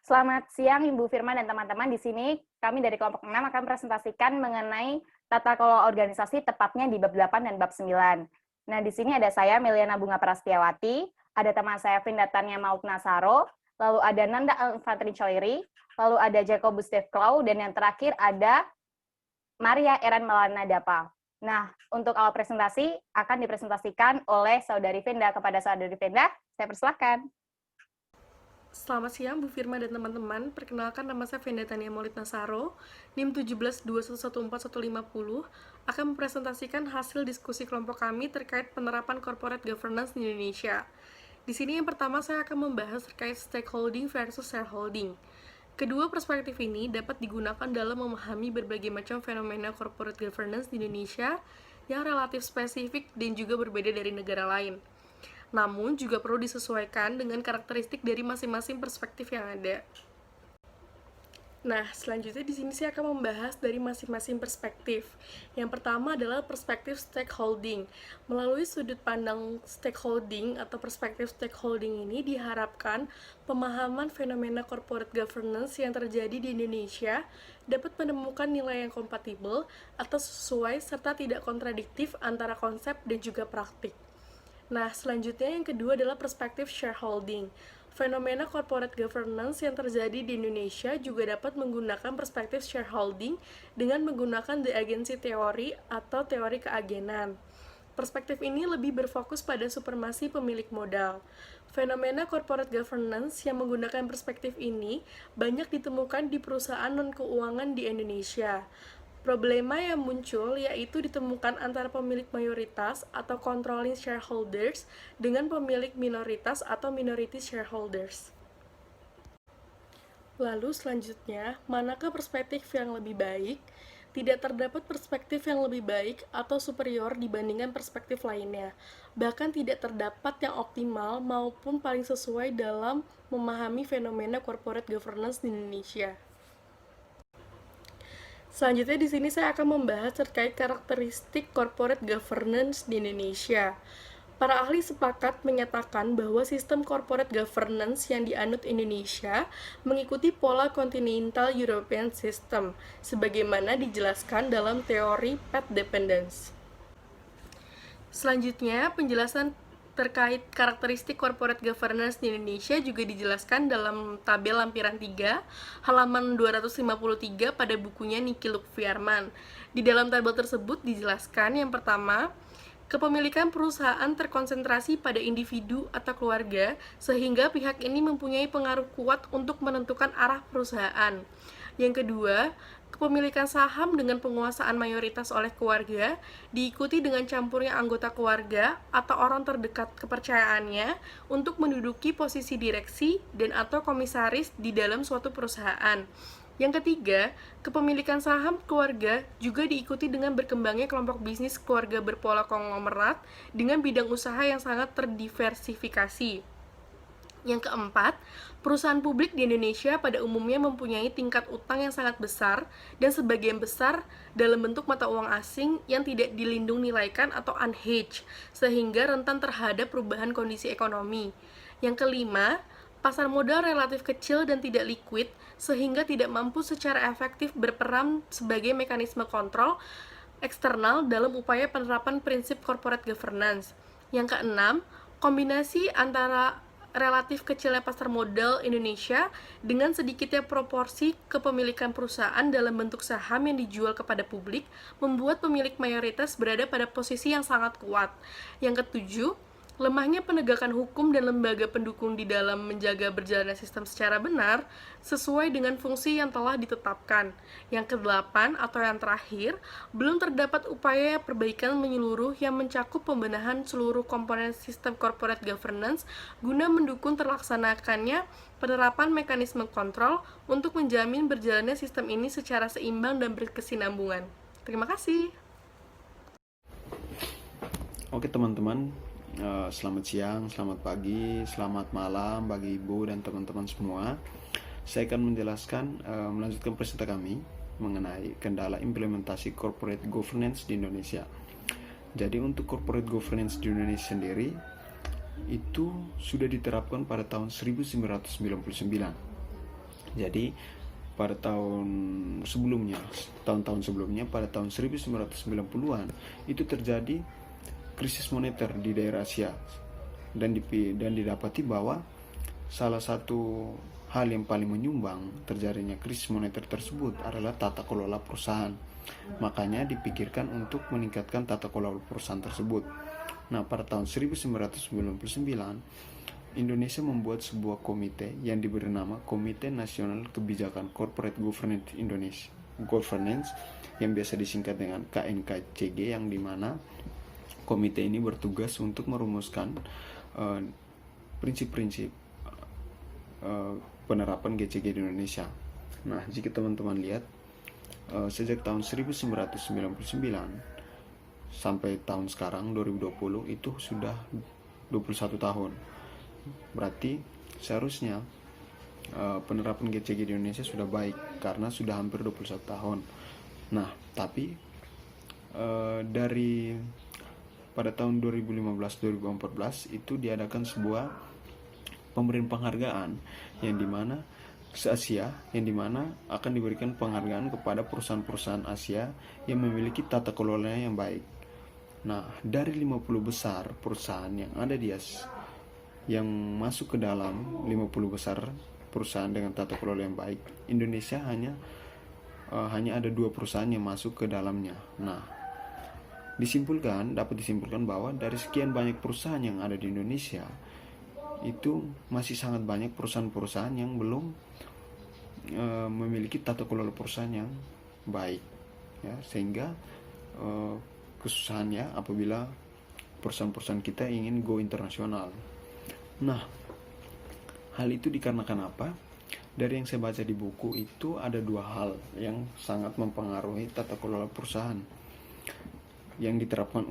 Selamat siang Ibu Firman dan teman-teman. Di sini kami dari kelompok 6 akan presentasikan mengenai tata kelola organisasi tepatnya di bab 8 dan bab 9. Nah, di sini ada saya Meliana Bunga Prastiawati, ada teman saya Vindatanya Maut Nasaro, lalu ada Nanda Infantri Choiri, lalu ada Jacobus Dave Klau, dan yang terakhir ada Maria Eran Melana Dapa. Nah, untuk awal presentasi akan dipresentasikan oleh Saudari Vinda kepada Saudari Vinda. Saya persilahkan. Selamat siang Bu Firma dan teman-teman. Perkenalkan, nama saya Venda Tania Maulid Nasaro, NIM 17211450, akan mempresentasikan hasil diskusi kelompok kami terkait penerapan corporate governance di Indonesia. Di sini yang pertama saya akan membahas terkait stakeholding versus shareholding. Kedua perspektif ini dapat digunakan dalam memahami berbagai macam fenomena corporate governance di Indonesia yang relatif spesifik dan juga berbeda dari negara lain. Namun juga perlu disesuaikan dengan karakteristik dari masing-masing perspektif yang ada. Nah, selanjutnya di sini saya akan membahas dari masing-masing perspektif. Yang pertama adalah perspektif stakeholding. Melalui sudut pandang stakeholding atau perspektif stakeholding ini diharapkan pemahaman fenomena corporate governance yang terjadi di Indonesia dapat menemukan nilai yang kompatibel atau sesuai serta tidak kontradiktif antara konsep dan juga praktik. Nah, selanjutnya yang kedua adalah perspektif shareholding. Fenomena corporate governance yang terjadi di Indonesia juga dapat menggunakan perspektif shareholding dengan menggunakan the agency theory atau teori keagenan. Perspektif ini lebih berfokus pada supremasi pemilik modal. Fenomena corporate governance yang menggunakan perspektif ini banyak ditemukan di perusahaan non-keuangan di Indonesia. Problema yang muncul yaitu ditemukan antara pemilik mayoritas atau controlling shareholders dengan pemilik minoritas atau minority shareholders. Lalu selanjutnya, manakah perspektif yang lebih baik? Tidak terdapat perspektif yang lebih baik atau superior dibandingkan perspektif lainnya. Bahkan tidak terdapat yang optimal maupun paling sesuai dalam memahami fenomena corporate governance di Indonesia. Selanjutnya di sini saya akan membahas terkait karakteristik corporate governance di Indonesia. Para ahli sepakat menyatakan bahwa sistem corporate governance yang dianut Indonesia mengikuti pola Continental European System, sebagaimana dijelaskan dalam teori path dependence. Selanjutnya, penjelasan terkait karakteristik corporate governance di Indonesia juga dijelaskan dalam tabel lampiran 3, halaman 253 pada bukunya Niki Lukfiarman. Di dalam tabel tersebut dijelaskan yang pertama, kepemilikan perusahaan terkonsentrasi pada individu atau keluarga, sehingga pihak ini mempunyai pengaruh kuat untuk menentukan arah perusahaan. Yang kedua, kepemilikan saham dengan penguasaan mayoritas oleh keluarga, diikuti dengan campurnya anggota keluarga atau orang terdekat kepercayaannya untuk menduduki posisi direksi dan atau komisaris di dalam suatu perusahaan. Yang ketiga, kepemilikan saham keluarga juga diikuti dengan berkembangnya kelompok bisnis keluarga berpola konglomerat dengan bidang usaha yang sangat terdiversifikasi. Yang keempat, perusahaan publik di Indonesia pada umumnya mempunyai tingkat utang yang sangat besar dan sebagian besar dalam bentuk mata uang asing yang tidak dilindung nilaikan atau unhedged, sehingga rentan terhadap perubahan kondisi ekonomi. Yang kelima, pasar modal relatif kecil dan tidak liquid, sehingga tidak mampu secara efektif berperan sebagai mekanisme kontrol eksternal dalam upaya penerapan prinsip corporate governance. Yang keenam, kombinasi antara relatif kecilnya pasar modal Indonesia dengan sedikitnya proporsi kepemilikan perusahaan dalam bentuk saham yang dijual kepada publik membuat pemilik mayoritas berada pada posisi yang sangat kuat. Yang ketujuh, lemahnya penegakan hukum dan lembaga pendukung di dalam menjaga berjalannya sistem secara benar sesuai dengan fungsi yang telah ditetapkan. Yang kedelapan atau yang terakhir, belum terdapat upaya perbaikan menyeluruh yang mencakup pembenahan seluruh komponen sistem corporate governance guna mendukung terlaksanakannya penerapan mekanisme kontrol untuk menjamin berjalannya sistem ini secara seimbang dan berkesinambungan. Terima kasih. Oke teman-teman, selamat siang, selamat pagi, selamat malam bagi ibu dan teman-teman semua. Saya akan menjelaskan, melanjutkan presentasi kami mengenai kendala implementasi corporate governance di Indonesia. Jadi untuk corporate governance di Indonesia sendiri itu sudah diterapkan pada tahun 1999. Jadi pada tahun-tahun sebelumnya, pada tahun 1990-an itu terjadi krisis moneter di daerah Asia, dan didapati bahwa salah satu hal yang paling menyumbang terjadinya krisis moneter tersebut adalah tata kelola perusahaan. Makanya dipikirkan untuk meningkatkan tata kelola perusahaan tersebut. Nah, pada tahun 1999 Indonesia membuat sebuah komite yang diberi nama Komite Nasional Kebijakan Corporate Governance Indonesia, Governance, yang biasa disingkat dengan KNKCG, yang dimana komite ini bertugas untuk merumuskan prinsip-prinsip penerapan GCG di Indonesia. Nah, jika teman-teman lihat, sejak tahun 1999 sampai tahun sekarang 2020 itu sudah 21 tahun. Berarti seharusnya penerapan GCG di Indonesia sudah baik karena sudah hampir 21 tahun. Nah, tapi dari pada tahun 2015-2014 itu diadakan sebuah pemberian penghargaan yang dimana se-Asia, yang dimana akan diberikan penghargaan kepada perusahaan-perusahaan Asia yang memiliki tata kelola yang baik. Nah, dari 50 besar perusahaan yang ada di Asia, yang masuk ke dalam 50 besar perusahaan dengan tata kelola yang baik, Indonesia hanya ada 2 perusahaan yang masuk ke dalamnya. Nah, dapat disimpulkan bahwa dari sekian banyak perusahaan yang ada di Indonesia, itu masih sangat banyak perusahaan-perusahaan yang belum memiliki tata kelola perusahaan yang baik, ya, sehingga kesusahannya apabila perusahaan-perusahaan kita ingin go internasional. Nah, hal itu dikarenakan apa? Dari yang saya baca di buku itu ada 2 hal yang sangat mempengaruhi tata kelola perusahaan yang diterapkan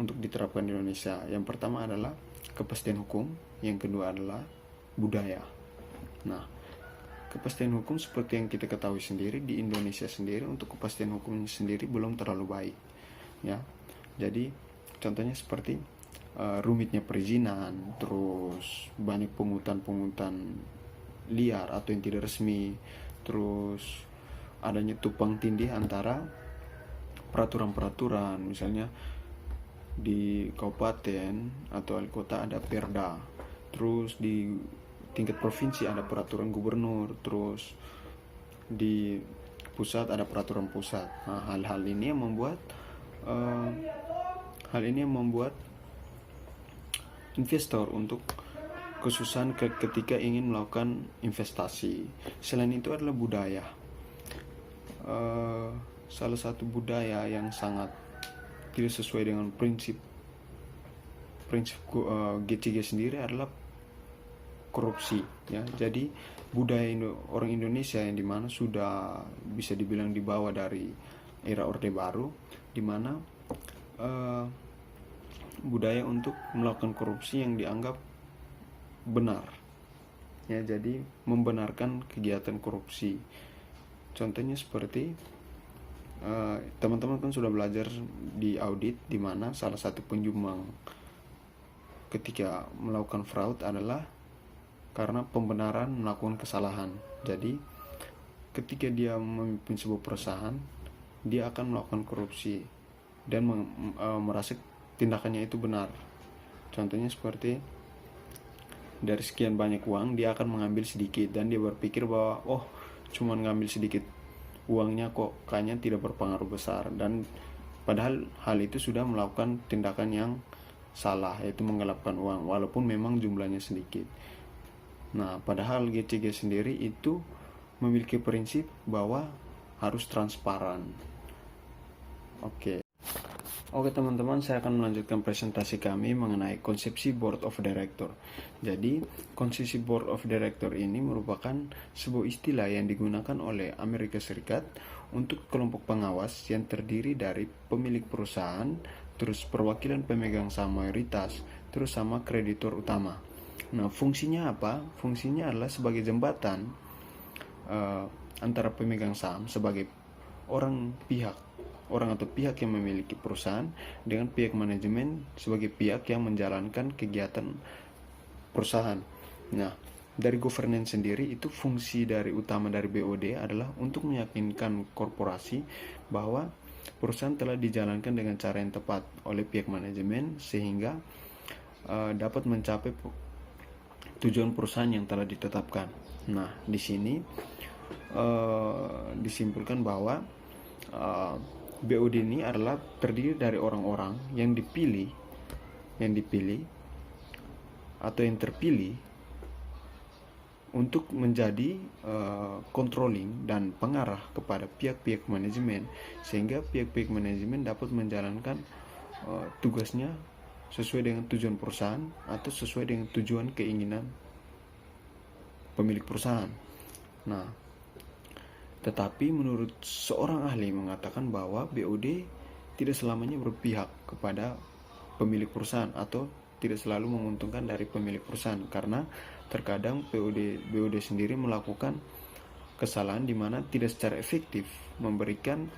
di Indonesia. Yang pertama adalah kepastian hukum, yang kedua adalah budaya. Nah, kepastian hukum seperti yang kita ketahui sendiri, di Indonesia sendiri untuk kepastian hukumnya sendiri belum terlalu baik, ya. Jadi contohnya seperti rumitnya perizinan, terus banyak pungutan liar atau yang tidak resmi, terus adanya tumpang tindih antara peraturan-peraturan. Misalnya di kabupaten atau wali kota ada perda, terus di tingkat provinsi ada peraturan gubernur, terus di pusat ada peraturan pusat. Nah, hal ini yang membuat investor untuk kesusahan ketika ingin melakukan investasi. Selain itu adalah budaya. Salah satu budaya yang sangat tidak sesuai dengan prinsip GCG sendiri adalah korupsi, ya. Jadi budaya orang Indonesia yang dimana sudah bisa dibilang dibawa dari era Orde Baru, dimana budaya untuk melakukan korupsi yang dianggap benar, ya. Jadi membenarkan kegiatan korupsi. Contohnya seperti teman-teman kan sudah belajar di audit, di mana salah satu penyumbang ketika melakukan fraud adalah karena pembenaran melakukan kesalahan. Jadi ketika dia memimpin sebuah perusahaan, dia akan melakukan korupsi dan merasa tindakannya itu benar. Contohnya seperti dari sekian banyak uang dia akan mengambil sedikit dan dia berpikir bahwa cuma ngambil sedikit uangnya kok kayaknya tidak berpengaruh besar, dan padahal hal itu sudah melakukan tindakan yang salah, yaitu menggelapkan uang walaupun memang jumlahnya sedikit. Nah, padahal GCG sendiri itu memiliki prinsip bahwa harus transparan. Oke teman-teman, saya akan melanjutkan presentasi kami mengenai konsepsi Board of Director. Jadi, konsepsi Board of Director ini merupakan sebuah istilah yang digunakan oleh Amerika Serikat untuk kelompok pengawas yang terdiri dari pemilik perusahaan, terus perwakilan pemegang saham mayoritas, terus sama kreditur utama. Nah, fungsinya apa? Fungsinya adalah sebagai jembatan antara pemegang saham sebagai orang atau pihak yang memiliki perusahaan dengan pihak manajemen sebagai pihak yang menjalankan kegiatan perusahaan. Nah, dari governance sendiri itu fungsi dari utama dari BOD adalah untuk meyakinkan korporasi bahwa perusahaan telah dijalankan dengan cara yang tepat oleh pihak manajemen sehingga dapat mencapai tujuan perusahaan yang telah ditetapkan. Nah, di sini disimpulkan bahwa BOD ini adalah terdiri dari orang-orang yang dipilih atau yang terpilih untuk menjadi controlling dan pengarah kepada pihak-pihak manajemen sehingga pihak-pihak manajemen dapat menjalankan tugasnya sesuai dengan tujuan perusahaan atau sesuai dengan tujuan keinginan pemilik perusahaan. Nah, tetapi menurut seorang ahli mengatakan bahwa BOD tidak selamanya berpihak kepada pemilik perusahaan atau tidak selalu menguntungkan dari pemilik perusahaan, karena terkadang BOD sendiri melakukan kesalahan di mana tidak secara efektif memberikan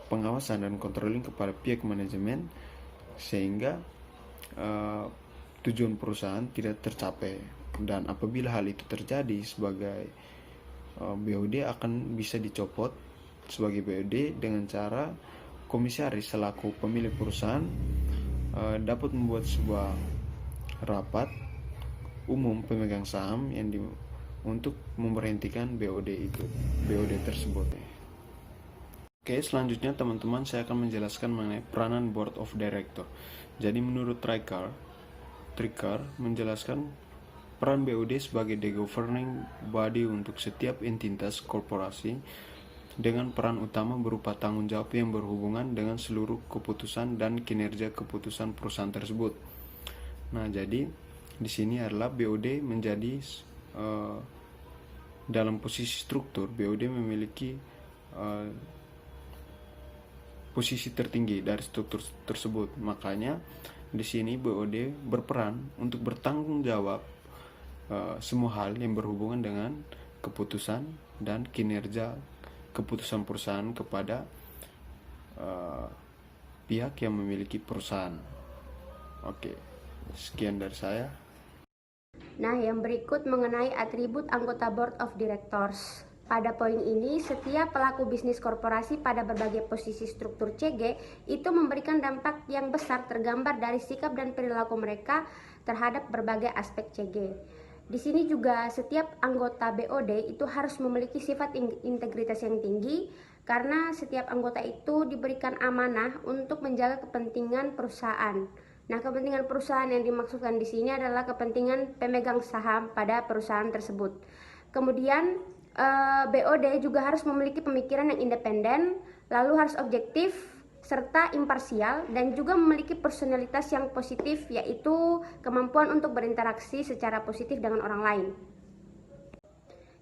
pengawasan dan controlling kepada pihak manajemen sehingga tujuan perusahaan tidak tercapai. Dan apabila hal itu terjadi, sebagai BOD akan bisa dicopot sebagai BOD dengan cara komisaris selaku pemilik perusahaan dapat membuat sebuah rapat umum pemegang saham untuk memberhentikan BOD tersebut. Oke, selanjutnya teman-teman saya akan menjelaskan mengenai peranan Board of Director. Jadi menurut Tricker menjelaskan peran BOD sebagai the governing body untuk setiap entitas korporasi dengan peran utama berupa tanggung jawab yang berhubungan dengan seluruh keputusan dan kinerja keputusan perusahaan tersebut. Nah, jadi di sini adalah BOD menjadi dalam posisi struktur, BOD memiliki posisi tertinggi dari struktur tersebut. Makanya di sini BOD berperan untuk bertanggung jawab semua hal yang berhubungan dengan keputusan dan kinerja keputusan perusahaan kepada pihak yang memiliki perusahaan. Oke, sekian dari saya. Nah, yang berikut mengenai atribut anggota Board of Directors. Pada poin ini, setiap pelaku bisnis korporasi pada berbagai posisi struktur CG itu memberikan dampak yang besar tergambar dari sikap dan perilaku mereka terhadap berbagai aspek CG. Di sini juga setiap anggota BOD itu harus memiliki sifat integritas yang tinggi karena setiap anggota itu diberikan amanah untuk menjaga kepentingan perusahaan. Nah, kepentingan perusahaan yang dimaksudkan di sini adalah kepentingan pemegang saham pada perusahaan tersebut. Kemudian BOD juga harus memiliki pemikiran yang independen, lalu harus objektif serta imparsial dan juga memiliki personalitas yang positif, yaitu kemampuan untuk berinteraksi secara positif dengan orang lain.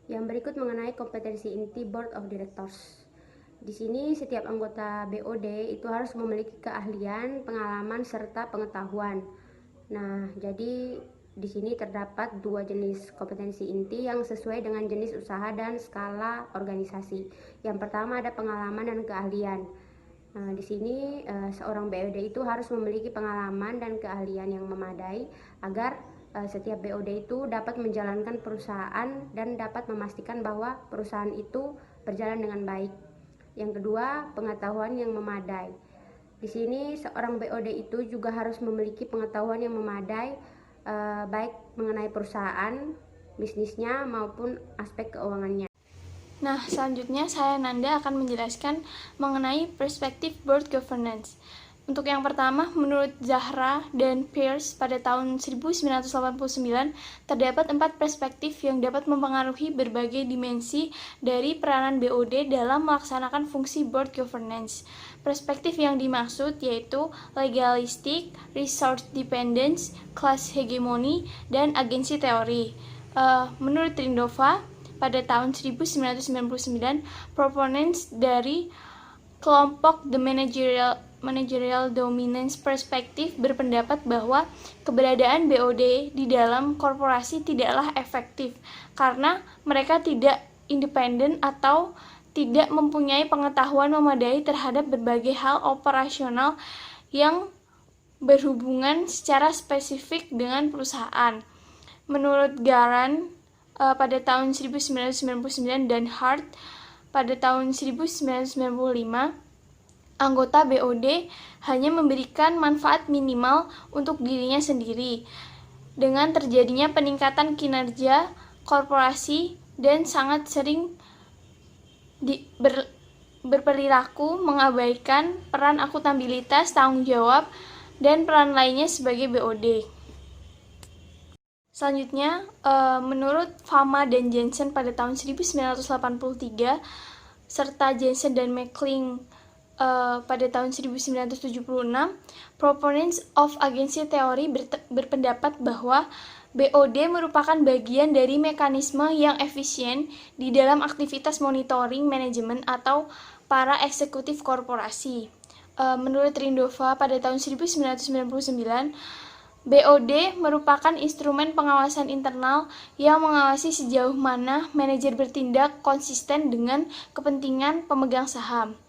Yang berikut mengenai kompetensi inti Board of Directors. Di sini setiap anggota BOD itu harus memiliki keahlian, pengalaman serta pengetahuan. Nah, jadi di sini terdapat dua jenis kompetensi inti yang sesuai dengan jenis usaha dan skala organisasi. Yang pertama ada pengalaman dan keahlian. Nah, di sini seorang BOD itu harus memiliki pengalaman dan keahlian yang memadai agar setiap BOD itu dapat menjalankan perusahaan dan dapat memastikan bahwa perusahaan itu berjalan dengan baik. Yang kedua, pengetahuan yang memadai. Di sini seorang BOD itu juga harus memiliki pengetahuan yang memadai baik mengenai perusahaan, bisnisnya maupun aspek keuangannya. Nah, selanjutnya saya Nanda akan menjelaskan mengenai perspektif board governance. Untuk yang pertama, menurut Zahra dan Pierce pada tahun 1989, terdapat 4 perspektif yang dapat mempengaruhi berbagai dimensi dari peranan BOD dalam melaksanakan fungsi board governance. Perspektif yang dimaksud yaitu legalistic, resource dependence, class hegemony, dan agensi teori. Menurut Rindova, pada tahun 1999, proponents dari kelompok The Managerial Dominance Perspective berpendapat bahwa keberadaan BOD di dalam korporasi tidaklah efektif karena mereka tidak independen atau tidak mempunyai pengetahuan memadai terhadap berbagai hal operasional yang berhubungan secara spesifik dengan perusahaan. Menurut Garan, pada tahun 1999 dan Hart pada tahun 1995, anggota BOD hanya memberikan manfaat minimal untuk dirinya sendiri, dengan terjadinya peningkatan kinerja korporasi dan sangat sering berperilaku mengabaikan peran akuntabilitas, tanggung jawab, dan peran lainnya sebagai BOD. Selanjutnya, menurut Fama dan Jensen pada tahun 1983, serta Jensen dan McLean pada tahun 1976, proponents of agency theory berpendapat bahwa BOD merupakan bagian dari mekanisme yang efisien di dalam aktivitas monitoring manajemen atau para eksekutif korporasi. Menurut Rindova pada tahun 1999, BOD merupakan instrumen pengawasan internal yang mengawasi sejauh mana manajer bertindak konsisten dengan kepentingan pemegang saham.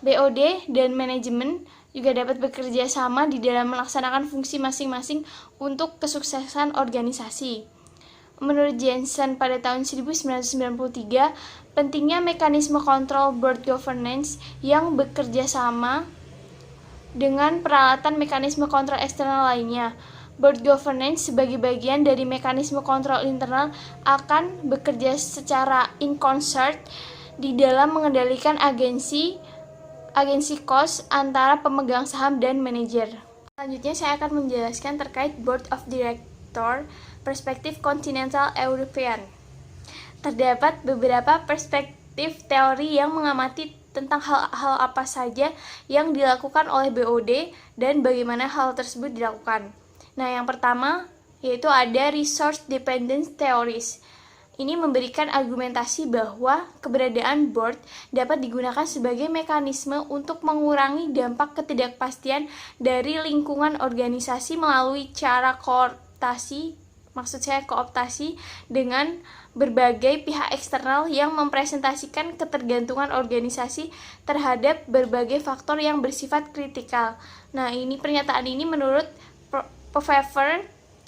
BOD dan manajemen juga dapat bekerja sama di dalam melaksanakan fungsi masing-masing untuk kesuksesan organisasi. Menurut Jensen pada tahun 1993, pentingnya mekanisme kontrol board governance yang bekerja sama dengan peralatan mekanisme kontrol eksternal lainnya. Board governance sebagai bagian dari mekanisme kontrol internal akan bekerja secara in concert di dalam mengendalikan agensi cost antara pemegang saham dan manajer. Selanjutnya saya akan menjelaskan terkait Board of Director perspektif Continental European. Terdapat beberapa perspektif teori yang mengamati tentang hal-hal apa saja yang dilakukan oleh BOD dan bagaimana hal tersebut dilakukan. Nah, yang pertama yaitu ada Resource Dependence Theories. Ini memberikan argumentasi bahwa keberadaan board dapat digunakan sebagai mekanisme untuk mengurangi dampak ketidakpastian dari lingkungan organisasi melalui cara kooptasi dengan berbagai pihak eksternal yang mempresentasikan ketergantungan organisasi terhadap berbagai faktor yang bersifat kritikal. Nah, pernyataan ini menurut Pfeffer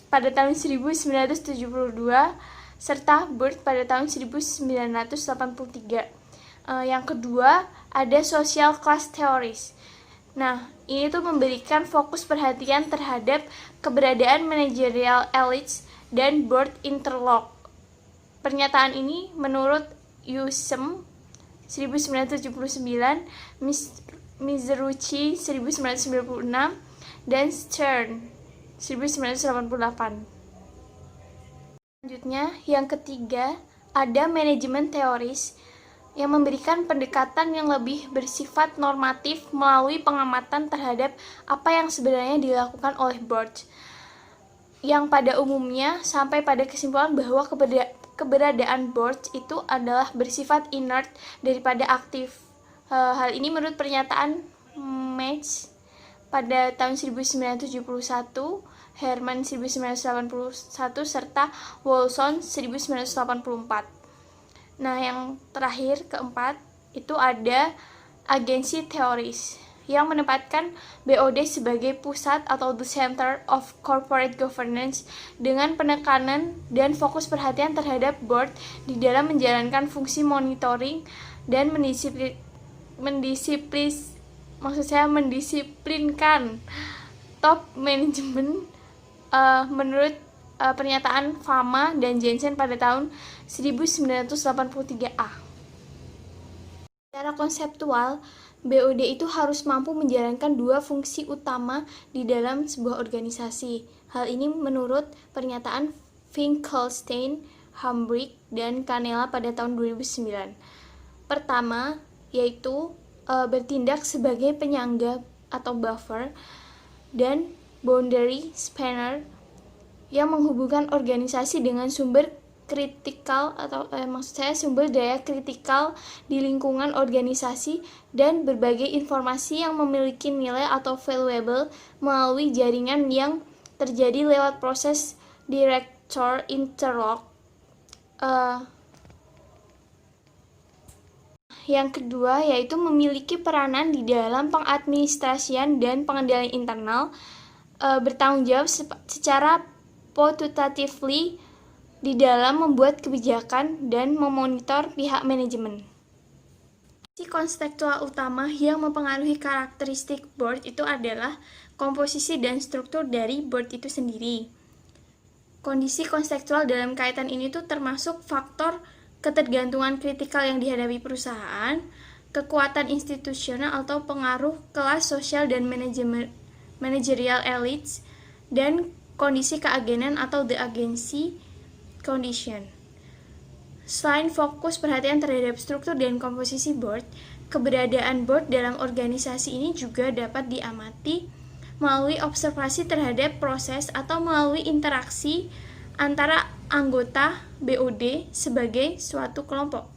pada tahun 1972 serta Bird pada tahun 1983. Yang kedua ada social class theories. Nah, ini tuh memberikan fokus perhatian terhadap keberadaan managerial elites dan board interlock. Pernyataan ini menurut Newsom 1979, Mizruchi 1996, dan Stern 1988. Selanjutnya, yang ketiga, ada manajemen teoris yang memberikan pendekatan yang lebih bersifat normatif melalui pengamatan terhadap apa yang sebenarnya dilakukan oleh board, yang pada umumnya sampai pada kesimpulan bahwa keberadaan board itu adalah bersifat inert daripada aktif. Hal ini menurut pernyataan Metz pada tahun 1971, Herman 1981, serta Wolfson 1984. Nah, yang terakhir, keempat, itu ada agency theories yang menempatkan BOD sebagai pusat atau the center of corporate governance dengan penekanan dan fokus perhatian terhadap board di dalam menjalankan fungsi monitoring dan mendisiplinkan top management menurut pernyataan Fama dan Jensen pada tahun 1983A. Secara konseptual, BOD itu harus mampu menjalankan dua fungsi utama di dalam sebuah organisasi. Hal ini menurut pernyataan Finkelstein, Hambrick, dan Canella pada tahun 2009. Pertama, yaitu bertindak sebagai penyangga atau buffer dan boundary spanner yang menghubungkan organisasi dengan sumber kritikal atau sumber daya kritikal di lingkungan organisasi dan berbagai informasi yang memiliki nilai atau valuable melalui jaringan yang terjadi lewat proses director interlock. Yang kedua yaitu memiliki peranan di dalam pengadministrasian dan pengendalian internal, bertanggung jawab secara quantitatively di dalam membuat kebijakan dan memonitor pihak manajemen. Kondisi konseptual utama yang mempengaruhi karakteristik board itu adalah komposisi dan struktur dari board itu sendiri. Kondisi konseptual dalam kaitan ini tuh termasuk faktor ketergantungan kritikal yang dihadapi perusahaan, kekuatan institusional atau pengaruh kelas sosial dan managerial elites, dan kondisi keagenan atau the agency condition. Selain fokus perhatian terhadap struktur dan komposisi board, keberadaan board dalam organisasi ini juga dapat diamati melalui observasi terhadap proses atau melalui interaksi antara anggota BOD sebagai suatu kelompok.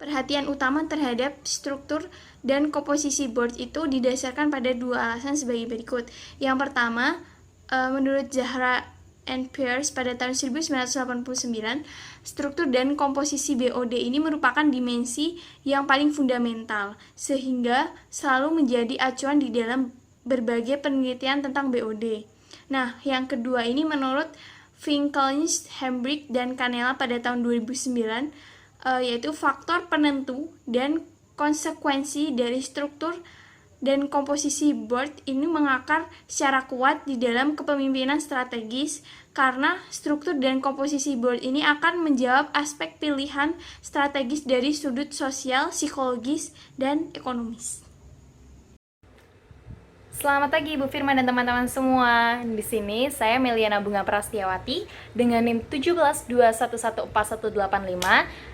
Perhatian utama terhadap struktur dan komposisi board itu didasarkan pada dua alasan sebagai berikut. Yang pertama, menurut Zahra and Peirce pada tahun 1989, struktur dan komposisi BOD ini merupakan dimensi yang paling fundamental, sehingga selalu menjadi acuan di dalam berbagai penelitian tentang BOD. Nah, yang kedua ini menurut Finkelstein, Hambrick, dan Canella pada tahun 2009, yaitu faktor penentu dan konsekuensi dari struktur dan komposisi board ini mengakar secara kuat di dalam kepemimpinan strategis karena struktur dan komposisi board ini akan menjawab aspek pilihan strategis dari sudut sosial, psikologis, dan ekonomis. Selamat pagi Ibu Firman dan teman-teman semua. Di sini saya Meliana Bunga Prastiawati dengan NIM 17211418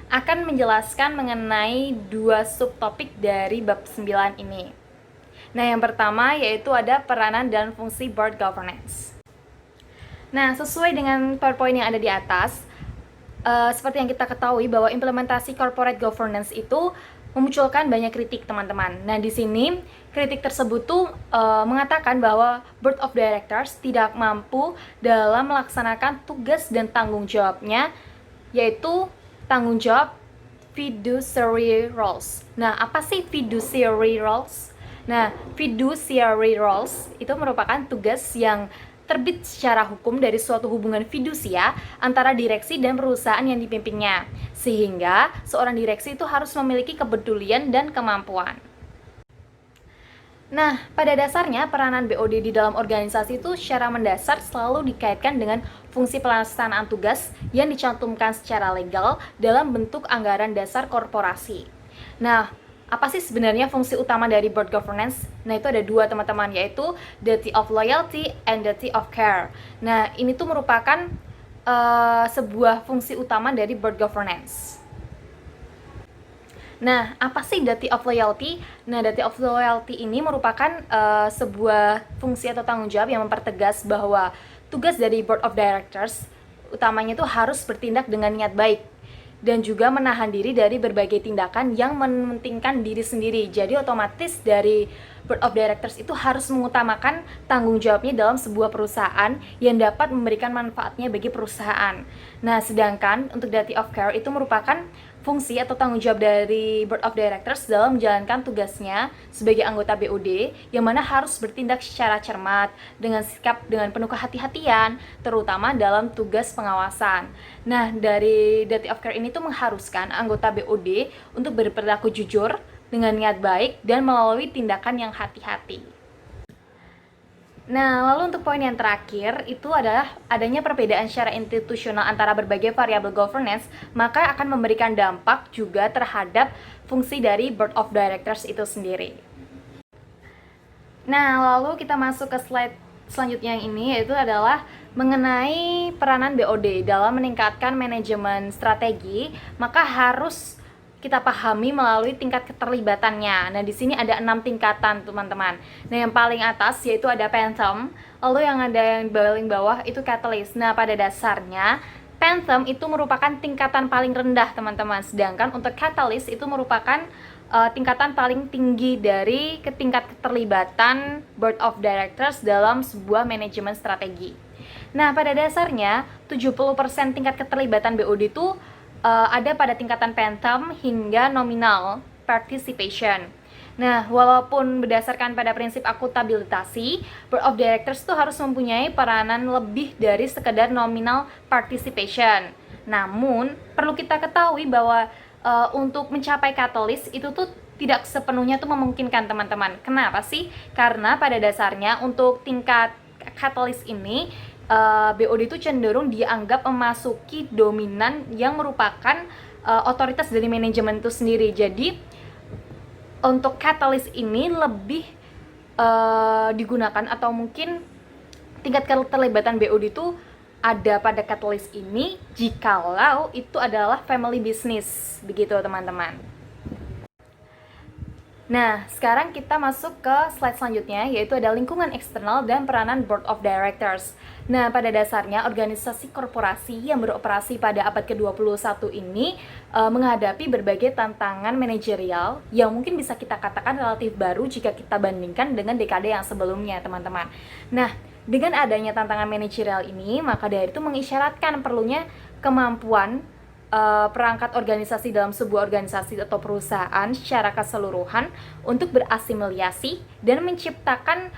akan menjelaskan mengenai dua subtopik dari bab 9 ini. Nah, yang pertama yaitu ada peranan dan fungsi board governance. Nah, sesuai dengan PowerPoint yang ada di atas, seperti yang kita ketahui bahwa implementasi corporate governance itu memunculkan banyak kritik, teman-teman. Nah, di sini kritik tersebut tuh mengatakan bahwa board of directors tidak mampu dalam melaksanakan tugas dan tanggung jawabnya, yaitu tanggung jawab fiduciary roles. Nah, apa sih fiduciary roles? Nah, fiduciary roles itu merupakan tugas yang terbit secara hukum dari suatu hubungan fidusia antara direksi dan perusahaan yang dipimpinnya, sehingga seorang direksi itu harus memiliki kepedulian dan kemampuan. Nah, pada dasarnya peranan BOD di dalam organisasi itu secara mendasar selalu dikaitkan dengan fungsi pelaksanaan tugas yang dicantumkan secara legal dalam bentuk anggaran dasar korporasi. Nah, apa sih sebenarnya fungsi utama dari board governance? Nah, itu ada dua, teman-teman, yaitu duty of loyalty and duty of care. Nah, ini tuh merupakan sebuah fungsi utama dari board governance. Nah, apa sih duty of loyalty? Nah, duty of loyalty ini merupakan sebuah fungsi atau tanggung jawab yang mempertegas bahwa tugas dari board of directors utamanya itu harus bertindak dengan niat baik dan juga menahan diri dari berbagai tindakan yang mementingkan diri sendiri. Jadi otomatis dari board of directors itu harus mengutamakan tanggung jawabnya dalam sebuah perusahaan yang dapat memberikan manfaatnya bagi perusahaan. Nah, sedangkan untuk duty of care itu merupakan fungsi atau tanggung jawab dari board of directors dalam menjalankan tugasnya sebagai anggota BOD, yang mana harus bertindak secara cermat dengan sikap dengan penuh kehati-hatian, terutama dalam tugas pengawasan. Nah, dari duty of care ini tuh mengharuskan anggota BOD untuk berperilaku jujur dengan niat baik dan melalui tindakan yang hati-hati. Nah, lalu untuk poin yang terakhir itu adalah adanya perbedaan secara institusional antara berbagai variabel governance, maka akan memberikan dampak juga terhadap fungsi dari board of directors itu sendiri. Nah, lalu kita masuk ke slide selanjutnya yang ini, yaitu adalah mengenai peranan BOD dalam meningkatkan manajemen strategi, maka harus kita pahami melalui tingkat keterlibatannya. Nah, di sini ada 6 tingkatan, teman-teman. Nah, yang paling atas yaitu ada Phantom, lalu yang ada yang paling bawah itu Catalyst. Nah, pada dasarnya Phantom itu merupakan tingkatan paling rendah, teman-teman. Sedangkan untuk Catalyst itu merupakan tingkatan paling tinggi dari tingkat keterlibatan Board of Directors dalam sebuah manajemen strategi. Nah, pada dasarnya 70% tingkat keterlibatan BOD itu ada pada tingkatan Phantom hingga nominal participation. Nah, walaupun berdasarkan pada prinsip akuntabilitasi, Board of Directors tuh harus mempunyai peranan lebih dari sekedar nominal participation. Namun, perlu kita ketahui bahwa untuk mencapai katalis itu tuh tidak sepenuhnya tuh memungkinkan, teman-teman. Kenapa sih? Karena pada dasarnya untuk tingkat katalis ini BOD itu cenderung dianggap memasuki dominan yang merupakan otoritas dari manajemen itu sendiri. Jadi untuk katalis ini lebih digunakan, atau mungkin tingkat keterlibatan BOD itu ada pada katalis ini jikalau itu adalah family business, begitu teman-teman. Nah, sekarang kita masuk ke slide selanjutnya, yaitu ada lingkungan eksternal dan peranan Board of Directors. Nah, pada dasarnya organisasi korporasi yang beroperasi pada abad ke-21 ini menghadapi berbagai tantangan manajerial yang mungkin bisa kita katakan relatif baru jika kita bandingkan dengan dekade yang sebelumnya, teman-teman. Nah, dengan adanya tantangan manajerial ini, maka dari itu mengisyaratkan perlunya kemampuan perangkat organisasi dalam sebuah organisasi atau perusahaan secara keseluruhan untuk berasimilasi dan menciptakan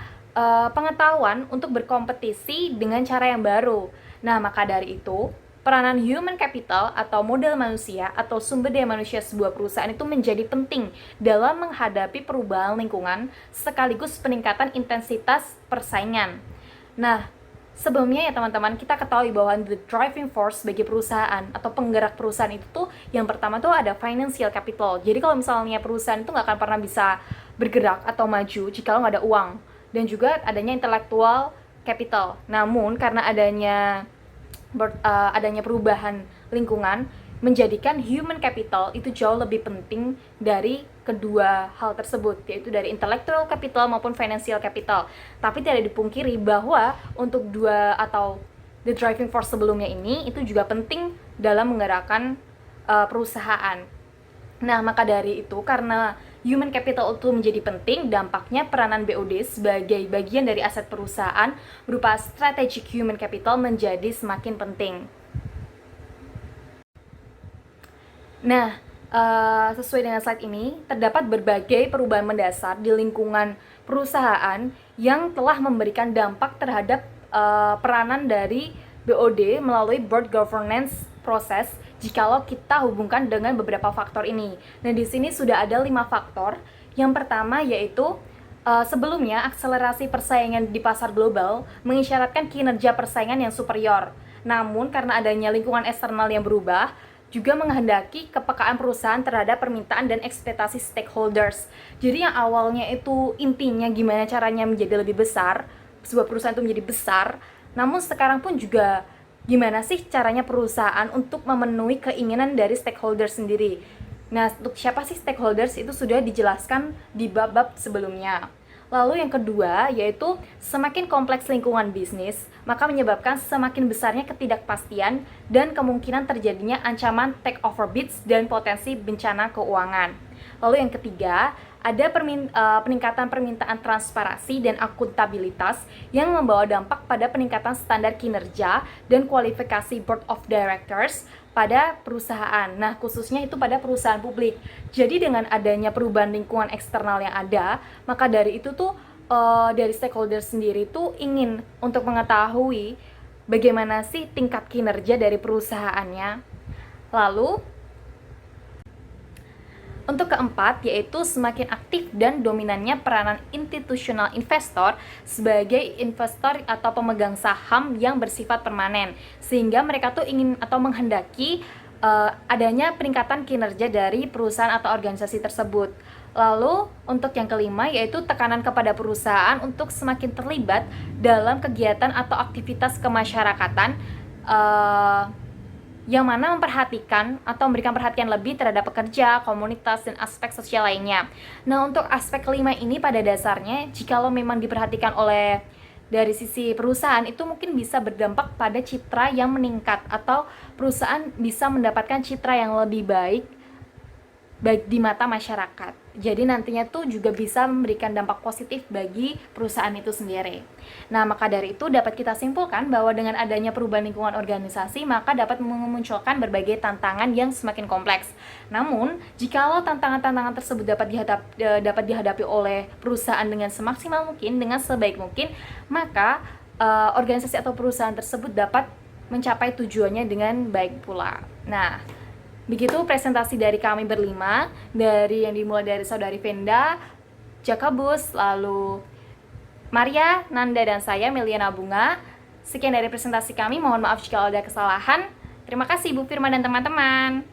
pengetahuan untuk berkompetisi dengan cara yang baru. Nah, maka dari itu, peranan human capital atau modal manusia atau sumber daya manusia sebuah perusahaan itu menjadi penting dalam menghadapi perubahan lingkungan sekaligus peningkatan intensitas persaingan. Nah, sebelumnya ya teman-teman, kita ketahui bahwa the driving force bagi perusahaan atau penggerak perusahaan itu tuh yang pertama tuh ada financial capital. Jadi kalau misalnya perusahaan itu nggak akan pernah bisa bergerak atau maju jika nggak ada uang. Dan juga adanya intellectual capital. Namun karena adanya perubahan lingkungan menjadikan human capital itu jauh lebih penting dari kedua hal tersebut, yaitu dari intellectual capital maupun financial capital. Tapi tidak dipungkiri bahwa untuk dua atau the driving force sebelumnya ini itu juga penting dalam menggerakkan perusahaan. Nah, maka dari itu, karena human capital itu menjadi penting, dampaknya peranan BOD sebagai bagian dari aset perusahaan berupa strategic human capital menjadi semakin penting. Nah, sesuai dengan slide ini, terdapat berbagai perubahan mendasar di lingkungan perusahaan yang telah memberikan dampak terhadap peranan dari BOD melalui board governance proses jikalau kita hubungkan dengan beberapa faktor ini. Nah, di sini sudah ada 5 faktor. Yang pertama yaitu sebelumnya akselerasi persaingan di pasar global mengisyaratkan kinerja persaingan yang superior. Namun karena adanya lingkungan eksternal yang berubah, juga menghendaki kepekaan perusahaan terhadap permintaan dan ekspektasi stakeholders. Jadi yang awalnya itu intinya gimana caranya menjadi lebih besar, sebuah perusahaan itu menjadi besar, namun sekarang pun juga gimana sih caranya perusahaan untuk memenuhi keinginan dari stakeholders sendiri. Nah, untuk siapa sih stakeholders itu sudah dijelaskan di bab-bab sebelumnya. Lalu yang kedua yaitu semakin kompleks lingkungan bisnis, maka menyebabkan semakin besarnya ketidakpastian dan kemungkinan terjadinya ancaman take over bids dan potensi bencana keuangan. Lalu yang ketiga, ada peningkatan permintaan transparansi dan akuntabilitas yang membawa dampak pada peningkatan standar kinerja dan kualifikasi board of directors pada perusahaan. Nah, khususnya itu pada perusahaan publik. Jadi dengan adanya perubahan lingkungan eksternal yang ada, maka dari itu tuh dari stakeholder sendiri tuh ingin untuk mengetahui bagaimana sih tingkat kinerja dari perusahaannya. Lalu untuk keempat, yaitu semakin aktif dan dominannya peranan institutional investor sebagai investor atau pemegang saham yang bersifat permanen, sehingga mereka tuh ingin atau menghendaki adanya peningkatan kinerja dari perusahaan atau organisasi tersebut. Lalu untuk yang kelima, yaitu tekanan kepada perusahaan untuk semakin terlibat dalam kegiatan atau aktivitas kemasyarakatan yang mana memperhatikan atau memberikan perhatian lebih terhadap pekerja, komunitas, dan aspek sosial lainnya. Nah, untuk aspek kelima ini pada dasarnya, jikalau memang diperhatikan oleh dari sisi perusahaan, itu mungkin bisa berdampak pada citra yang meningkat atau perusahaan bisa mendapatkan citra yang lebih baik baik di mata masyarakat. Jadi nantinya tuh juga bisa memberikan dampak positif bagi perusahaan itu sendiri. Nah, maka dari itu dapat kita simpulkan bahwa dengan adanya perubahan lingkungan organisasi, maka dapat memunculkan berbagai tantangan yang semakin kompleks. Namun, jikalau tantangan-tantangan tersebut dapat dihadapi oleh perusahaan dengan semaksimal mungkin, dengan sebaik mungkin, maka organisasi atau perusahaan tersebut dapat mencapai tujuannya dengan baik pula. Nah, begitu presentasi dari kami berlima, dari yang dimulai dari Saudari Venda, Jakabus, lalu Maria, Nanda, dan saya, Meliana Bunga. Sekian dari presentasi kami, mohon maaf jika ada kesalahan. Terima kasih Bu Firman dan teman-teman.